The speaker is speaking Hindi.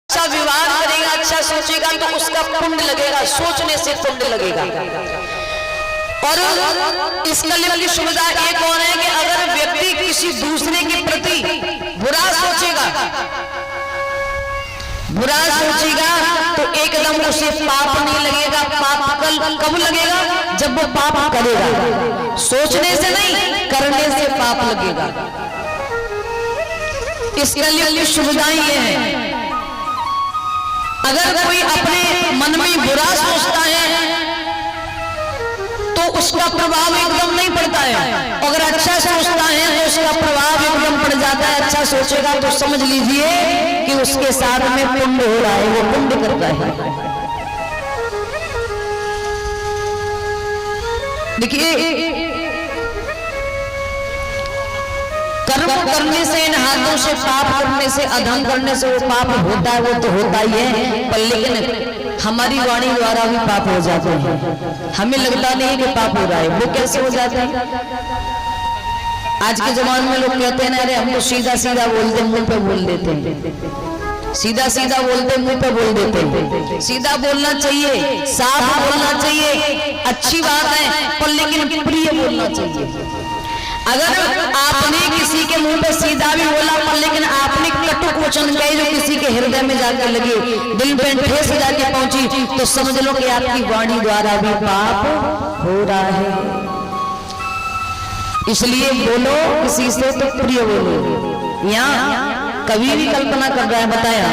अच्छा व्यवहार करेगा, अच्छा सोचेगा तो उसका पुण्य लगेगा, सोचने से पुण्य लगेगा। और इस कलयुग की सुविधा एक और है कि अगर व्यक्ति किसी दूसरे के प्रति बुरा सोचेगा तो एकदम उसे पाप नहीं लगेगा। पाप कब लगेगा? जब वो पाप करेगा। सोचने से नहीं, करने से पाप लगेगा। इस कलयुग की सुविधाएं ये है, अगर कोई अपने मन में बुरा सोचता है तो उसका प्रभाव एकदम नहीं पड़ता है, अगर अच्छा सोचता है तो उसका प्रभाव एकदम पड़ जाता है। अच्छा सोचेगा तो समझ लीजिए कि उसके साथ में पुण्य हो रहा है, वो पुण्य करता है। देखिए, कर्म करने से, इन हाथों से पाप करने से, अधर्म करने से वो पाप होता है, वो तो होता ही है, पर लेकिन हमारी वाणी द्वारा भी पाप हो जाते हैं। हमें लगता नहीं कि पाप हो रहा है, वो कैसे हो जाता है? आज के जमाने में लोग कहते हैं ना, अरे हम तो सीधा सीधा बोलते, मुंह पे बोल देते हैं, सीधा सीधा बोलते, मुंह पे बोल देते हैं। सीधा बोलना चाहिए, साफ बोलना चाहिए, अच्छी बात है, पर लेकिन प्रिय बोलना चाहिए। अगर आपने किसी के मुंह पे सीधा भी बोला, पर लेकिन आपने कटु वचन कहे जो किसी के हृदय में जाकर लगे, दिल पे ठेस जाके पहुंची, तो समझ लो कि आपकी वाणी द्वारा भी पाप हो रहा है। इसलिए बोलो किसी से तो प्रिय बोलो। यहाँ कवि भी कल्पना कर रहा है, बताया